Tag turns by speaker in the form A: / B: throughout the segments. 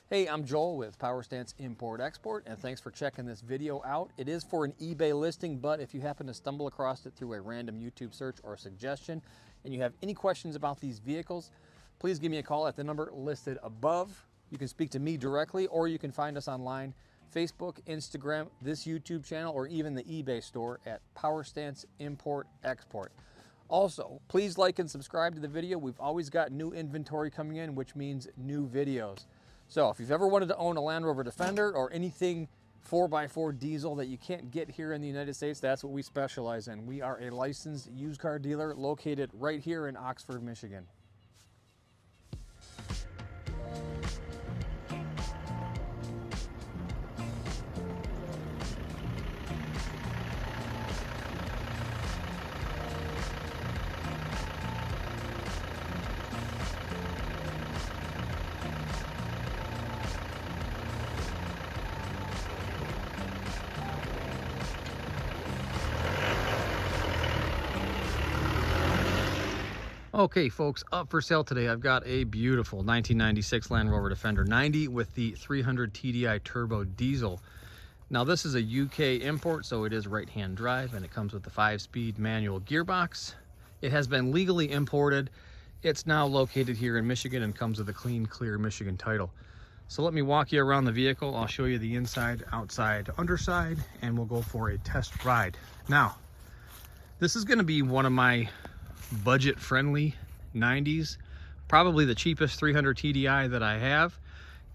A: Hey, I'm Joel with Power Stance Import Export, and thanks for checking this video out. It is for an eBay listing, but if you happen to stumble across it through a random YouTube search or a suggestion, and you have any questions about these vehicles, please give me a call at the number listed above. You can speak to me directly, or you can find us online, Facebook, Instagram, this YouTube channel, or even the eBay store at Power Stance Import Export. Also, please like and subscribe to the video. We've always got new inventory coming in, which means new videos. So if you've ever wanted to own a Land Rover Defender or anything 4x4 diesel that you can't get here in the United States, that's what we specialize in. We are a licensed used car dealer located right here in Oxford, Michigan. Okay folks, up for sale today, I've got a beautiful 1996 Land Rover Defender 90 with the 300 TDI turbo diesel. Now this is a UK import, so it is right-hand drive, and it comes with the 5-speed manual gearbox. It has been legally imported. It's now located here in Michigan and comes with a clean, clear Michigan title. So let me walk you around the vehicle. I'll show you the inside, outside, underside, and we'll go for a test ride. Now, this is going to be one of my budget-friendly 90s, probably the cheapest 300 TDI that I have,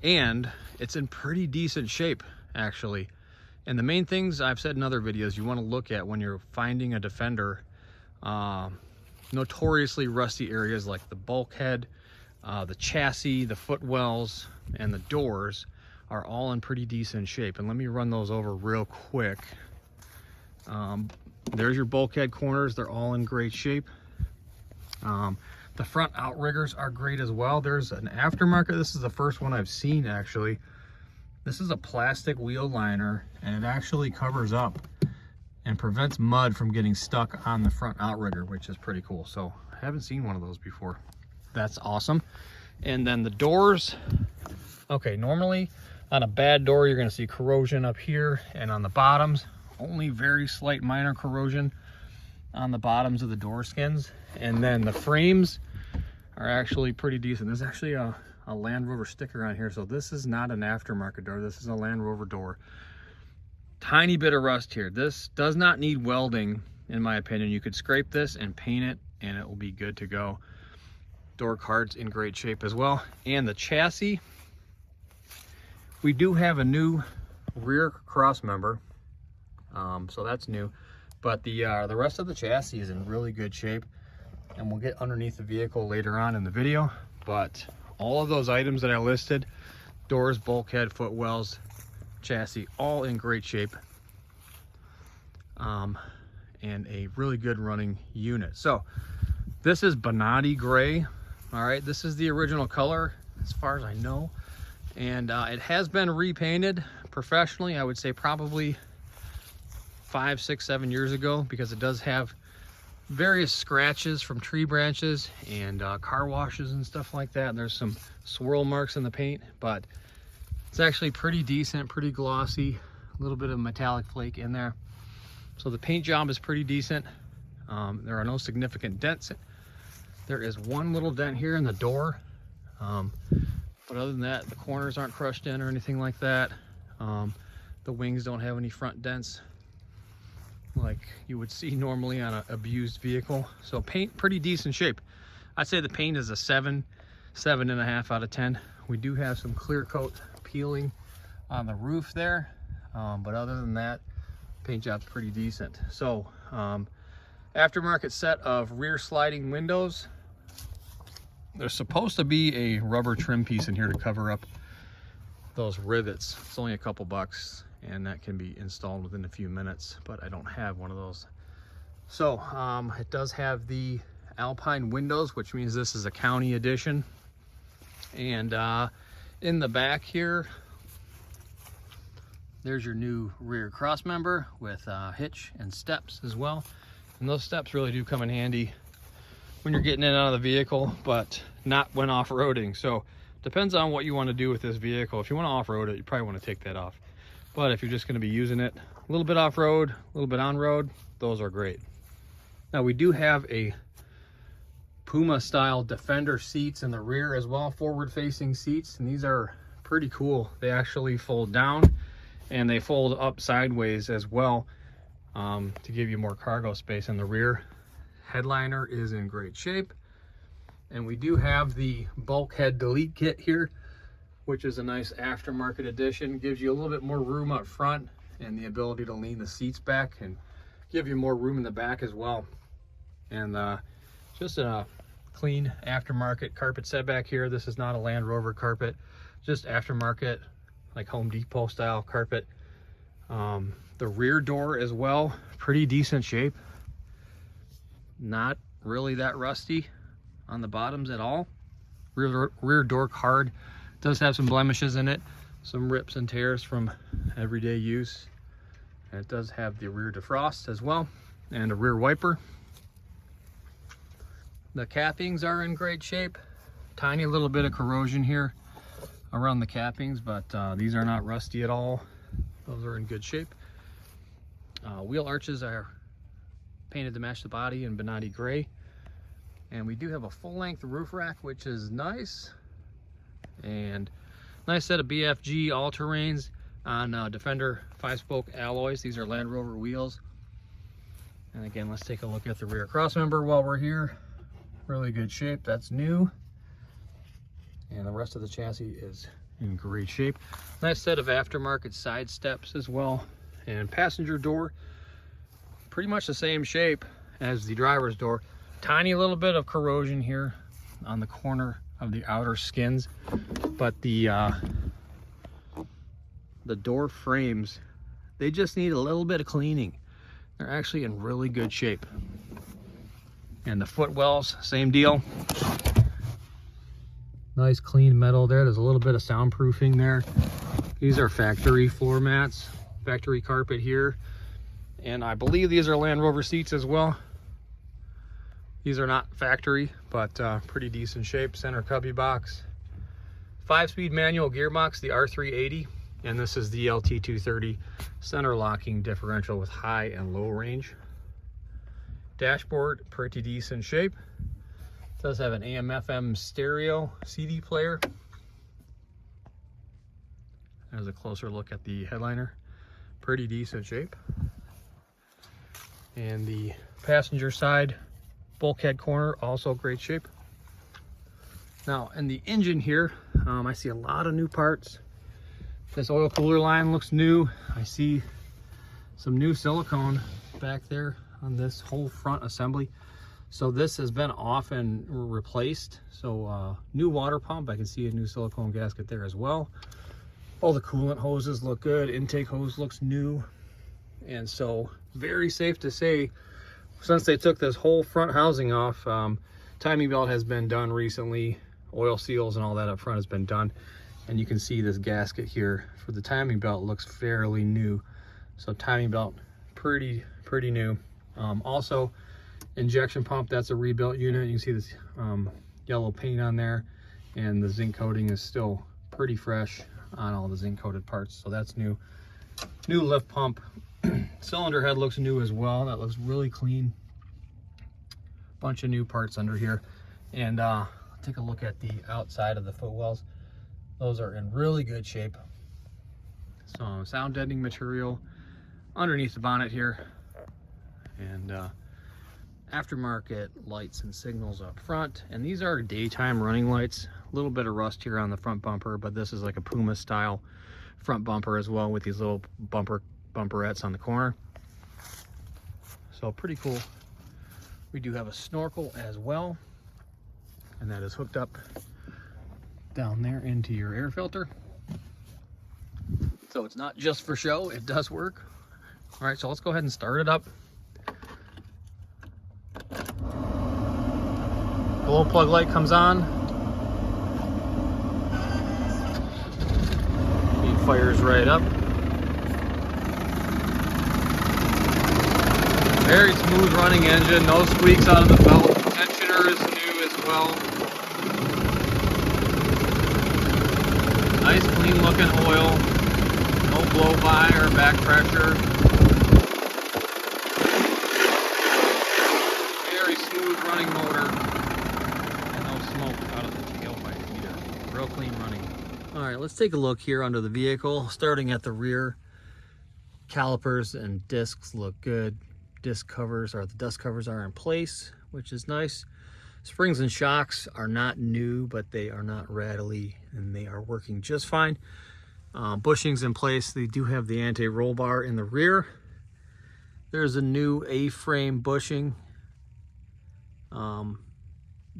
A: and it's in pretty decent shape actually. And the main things I've said in other videos you want to look at when you're finding a Defender, notoriously rusty areas like the bulkhead, the chassis, the footwells, and the doors are all in pretty decent shape. And let me run those over real quick. There's your bulkhead corners, they're all in great shape. The front outriggers are great as well. There's an aftermarket. This is the first one I've seen actually. This is a plastic wheel liner, and it actually covers up and prevents mud from getting stuck on the front outrigger, which is pretty cool. So I haven't seen one of those before. That's awesome. And then the doors. Okay, normally on a bad door you're going to see corrosion up here and on the bottoms. Only very slight minor corrosion on the bottoms of the door skins. And then the frames are actually pretty decent. There's actually a Land Rover sticker on here, so this is not an aftermarket door. This is a Land Rover door. Tiny bit of rust here. This does not need welding, in my opinion. You could scrape this and paint it and it will be good to go. Door card's in great shape as well. And the chassis, we do have a new rear cross member, so that's new. But the rest of the chassis is in really good shape, and we'll get underneath the vehicle later on in the video. But all of those items that I listed, doors, bulkhead, footwells, chassis, all in great shape, and a really good running unit. So this is Bonatti gray. All right, this is the original color as far as I know, and it has been repainted professionally. I would say probably 5, 6, 7 years ago, because it does have various scratches from tree branches and car washes and stuff like that. And there's some swirl marks in the paint, but it's actually pretty decent, pretty glossy, a little bit of metallic flake in there. So the paint job is pretty decent. There are no significant dents. There is one little dent here in the door, but other than that, the corners aren't crushed in or anything like that. The wings don't have any front dents like you would see normally on an abused vehicle. So paint, pretty decent shape. I'd say the paint is a 7.5 out of 10. We do have some clear coat peeling on the roof there, but other than that, paint job's pretty decent. So aftermarket set of rear sliding windows. There's supposed to be a rubber trim piece in here to cover up those rivets. It's only a couple bucks, and that can be installed within a few minutes, but I don't have one of those. So it does have the Alpine windows, which means this is a county edition. And in the back here, there's your new rear cross member with hitch and steps as well. And those steps really do come in handy when you're getting in and out of the vehicle, but not when off-roading. So Depends on what you want to do with this vehicle. If you want to off-road it, you probably want to take that off. But if you're just going to be using it a little bit off-road, a little bit on-road, those are great. Now we do have a Puma style Defender seats in the rear as well, forward-facing seats, and these are pretty cool. They actually fold down and they fold up sideways as well, to give you more cargo space in the rear. Headliner is in great shape. And we do have the bulkhead delete kit here, which is a nice aftermarket addition. Gives you a little bit more room up front and the ability to lean the seats back and give you more room in the back as well. And just a clean aftermarket carpet set back here. This is not a Land Rover carpet, just aftermarket, like Home Depot style carpet. The rear door as well, pretty decent shape. Not really that rusty on the bottoms at all. Rear door card does have some blemishes in it, some rips and tears from everyday use. And it does have the rear defrost as well, and a rear wiper. The cappings are in great shape. Tiny little bit of corrosion here around the cappings, but these are not rusty at all. Those are in good shape. Wheel arches are painted to match the body in Bonatti gray. And we do have a full-length roof rack, which is nice. And nice set of BFG all-terrains on Defender 5-spoke alloys. These are Land Rover wheels. And again, let's take a look at the rear crossmember while we're here. Really good shape, that's new. And the rest of the chassis is in great shape. Nice set of aftermarket side steps as well. And passenger door, pretty much the same shape as the driver's door. Tiny little bit of corrosion here on the corner of the outer skins, but the door frames, they just need a little bit of cleaning. They're actually in really good shape. And the footwells, same deal. Nice clean metal there. There's a little bit of soundproofing there. These are factory floor mats, factory carpet here. And I believe these are Land Rover seats as well. These are not factory, but pretty decent shape. Center cubby box. 5-speed manual gearbox, the R380. And this is the LT230 center locking differential with high and low range. Dashboard, pretty decent shape. It does have an AM/FM stereo CD player. There's a closer look at the headliner. Pretty decent shape. And the passenger side bulkhead corner, also great shape. Now in the engine here, I see a lot of new parts. This oil cooler line looks new. I see some new silicone back there on this whole front assembly. So this has been often replaced. So new water pump, I can see a new silicone gasket there as well. All the coolant hoses look good. Intake hose looks new. And so very safe to say, since they took this whole front housing off, timing belt has been done recently. Oil seals and all that up front has been done. And you can see this gasket here for the timing belt looks fairly new. So timing belt, pretty new. Also, injection pump, that's a rebuilt unit. You can see this yellow paint on there. And the zinc coating is still pretty fresh on all the zinc coated parts. So that's new. New lift pump. Cylinder head looks new as well. That looks really clean. Bunch of new parts under here. And take a look at the outside of the footwells. Those are in really good shape. So sound deadening material underneath the bonnet here. And aftermarket lights and signals up front. And these are daytime running lights. A little bit of rust here on the front bumper, but this is like a Puma style front bumper as well with these little bumperettes on the corner. So pretty cool. We do have a snorkel as well, and that is hooked up down there into your air filter. So it's not just for show, it does work. All right, so let's go ahead and start it up. Glow plug light comes on. It fires right up. Very smooth running engine, no squeaks out of the belt. Tensioner is new as well. Nice clean looking oil, no blow by or back pressure. Very smooth running motor, and no smoke out of the tailpipe either. Real clean running. All right, let's take a look here under the vehicle, starting at the rear. Calipers and discs look good. Disc covers, or the dust covers, are in place, which is nice. Springs and shocks are not new, but they are not rattly and they are working just fine. Bushings in place. They do have the anti-roll bar in the rear. There's a new A-frame bushing.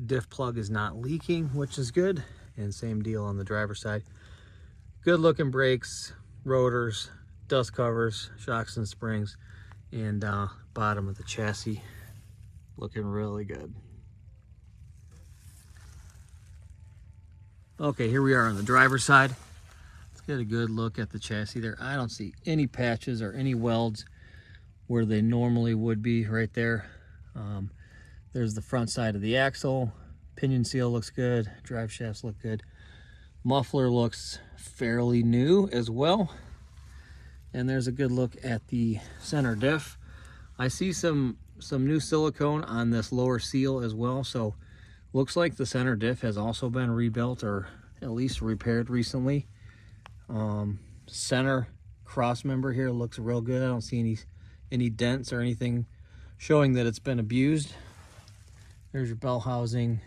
A: Diff plug is not leaking, which is good. And same deal on the driver's side. Good looking brakes, rotors, dust covers, shocks and springs, and bottom of the chassis looking really good. Okay, here we are on the driver's side. Let's get a good look at the chassis there. I don't see any patches or any welds where they normally would be right there. There's the front side of the axle. Pinion seal looks good. Drive shafts look good. Muffler looks fairly new as well. And there's a good look at the center diff. I see some new silicone on this lower seal as well, so looks like the center diff has also been rebuilt or at least repaired recently. Center cross member here looks real good. I don't see any dents or anything showing that it's been abused. There's your bell housing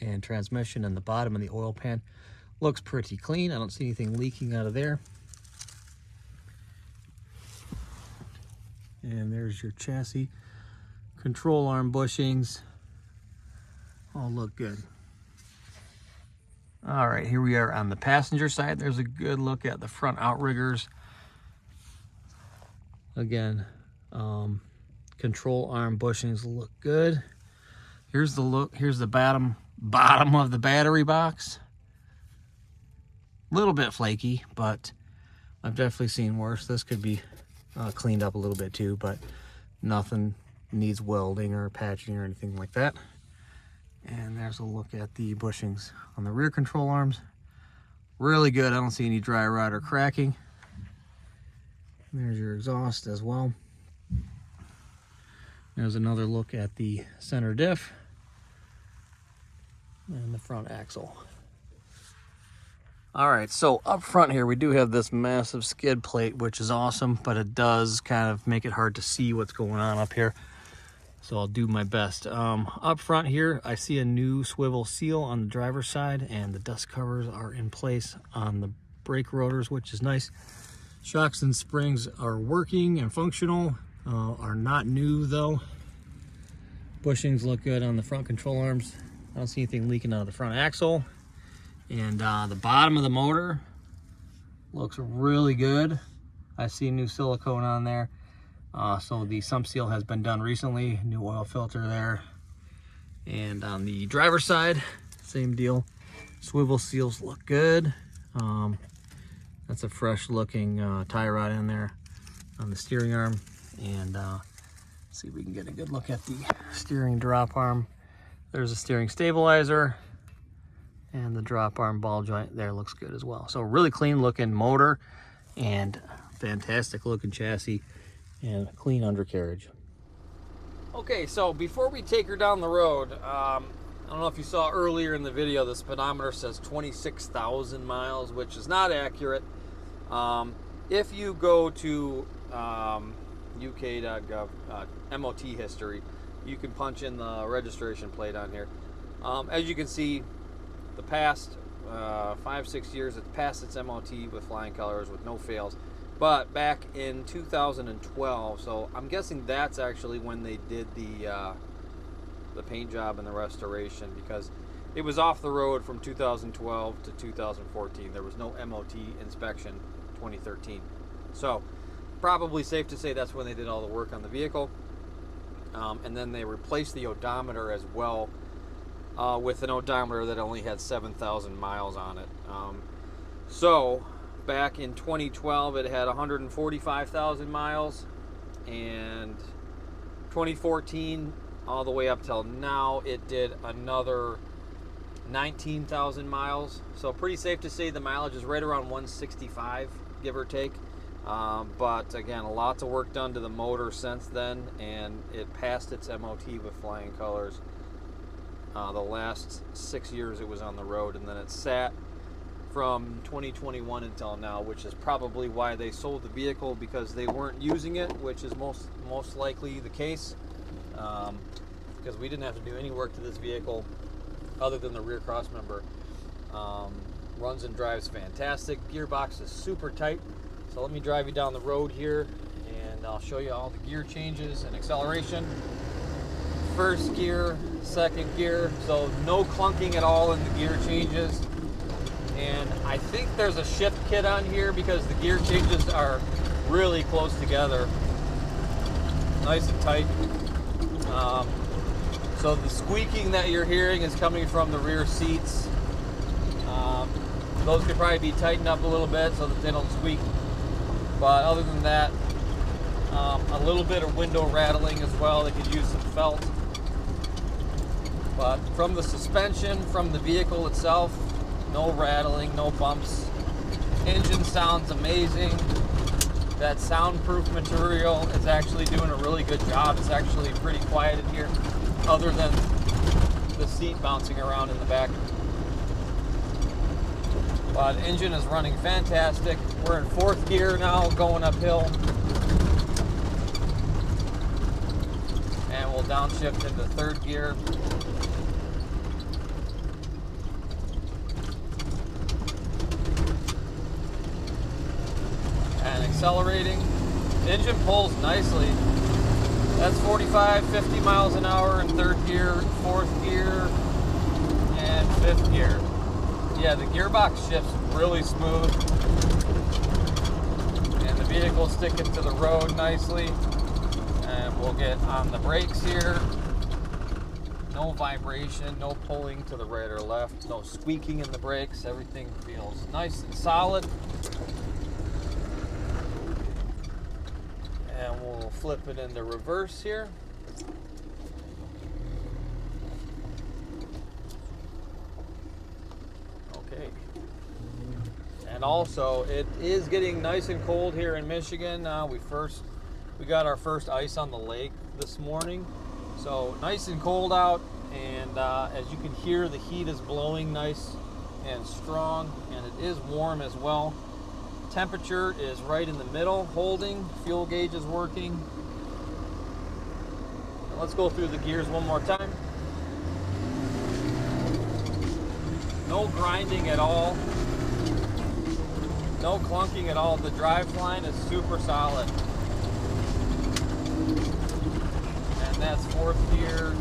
A: and transmission, and the bottom of the oil pan looks pretty clean. I don't see anything leaking out of there. And there's your chassis. Control arm bushings all look good. All right, here we are on the passenger side. There's a good look at the front outriggers. Again, control arm bushings look good. Here's the look. Here's the bottom of the battery box. A little bit flaky, but I've definitely seen worse. This could be cleaned up a little bit too, but nothing needs welding or patching or anything like that. And there's a look at the bushings on the rear control arms. Really good. I don't see any dry rot or cracking. There's your exhaust as well. There's another look at the center diff and the front axle. All right, so up front here we do have this massive skid plate, which is awesome, but it does kind of make it hard to see what's going on up here. So I'll do my best. Up front here, I see a new swivel seal on the driver's side, and the dust covers are in place on the brake rotors, which is nice. Shocks and springs are working and functional, are not new though. Bushings look good on the front control arms. I don't see anything leaking out of the front axle. And the bottom of the motor looks really good. I see new silicone on there. So the sump seal has been done recently, new oil filter there. And on the driver's side, same deal. Swivel seals look good. That's a fresh looking tie rod in there on the steering arm. And see if we can get a good look at the steering drop arm. There's a steering stabilizer, and the drop arm ball joint there looks good as well. So really clean looking motor and fantastic looking chassis and clean undercarriage. Okay, so before we take her down the road, I don't know if you saw earlier in the video, the speedometer says 26,000 miles, which is not accurate. If you go to uk.gov MOT history, you can punch in the registration plate on here. As you can see, the past 5-6 years, it's passed its MOT with flying colors with no fails. But back in 2012, so I'm guessing that's actually when they did the paint job and the restoration, because it was off the road from 2012 to 2014. There was no MOT inspection 2013. So probably safe to say that's when they did all the work on the vehicle. And then they replaced the odometer as well with an odometer that only had 7,000 miles on it. So back in 2012 it had 145,000 miles, and 2014 all the way up till now it did another
B: 19,000 miles. So pretty safe to say the mileage is right around 165, give or take. But again, lots of work done to the motor since then, and it passed its MOT with flying colors. The last 6 years it was on the road, and then it sat from 2021 until now, which is probably why they sold the vehicle, because they weren't using it, which is most likely the case, because we didn't have to do any work to this vehicle other than the rear cross member. Runs and drives fantastic. Gearbox is super tight. So let me drive you down the road here, and I'll show you all the gear changes and acceleration. First gear, second gear, so no clunking at all in the gear changes. And I think there's a shift kit on here because the gear changes are really close together, nice and tight. So the squeaking that you're hearing is coming from the rear seats. Those could probably be tightened up a little bit so that they don't squeak. But other than that, a little bit of window rattling as well. They could use some felt. But from the suspension, from the vehicle itself, no rattling, no bumps. Engine sounds amazing. That soundproof material is actually doing a really good job. It's actually pretty quiet in here, other than the seat bouncing around in the back. But engine is running fantastic. We're in fourth gear now, going uphill. And we'll downshift into third gear. And accelerating. The engine pulls nicely. That's 45, 50 miles an hour in third gear, fourth gear, and fifth gear. Yeah, the gearbox shifts really smooth, and the vehicle's sticking to the road nicely. And we'll get on the brakes here. No vibration, no pulling to the right or left, no squeaking in the brakes. Everything feels nice and solid. And we'll flip it into reverse here. Okay. And also, it is getting nice and cold here in Michigan. We got our first ice on the lake this morning. So nice and cold out, and as you can hear, the heat is blowing nice and strong, and it is warm as well. Temperature is right in the middle, holding. Fuel gauge is working. Now let's go through the gears one more time. No grinding at all. No clunking at all. The driveline is super solid. And that's fourth gear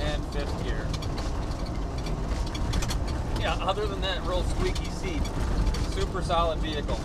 B: and fifth gear. Yeah, other than that real squeaky seat, super solid vehicle.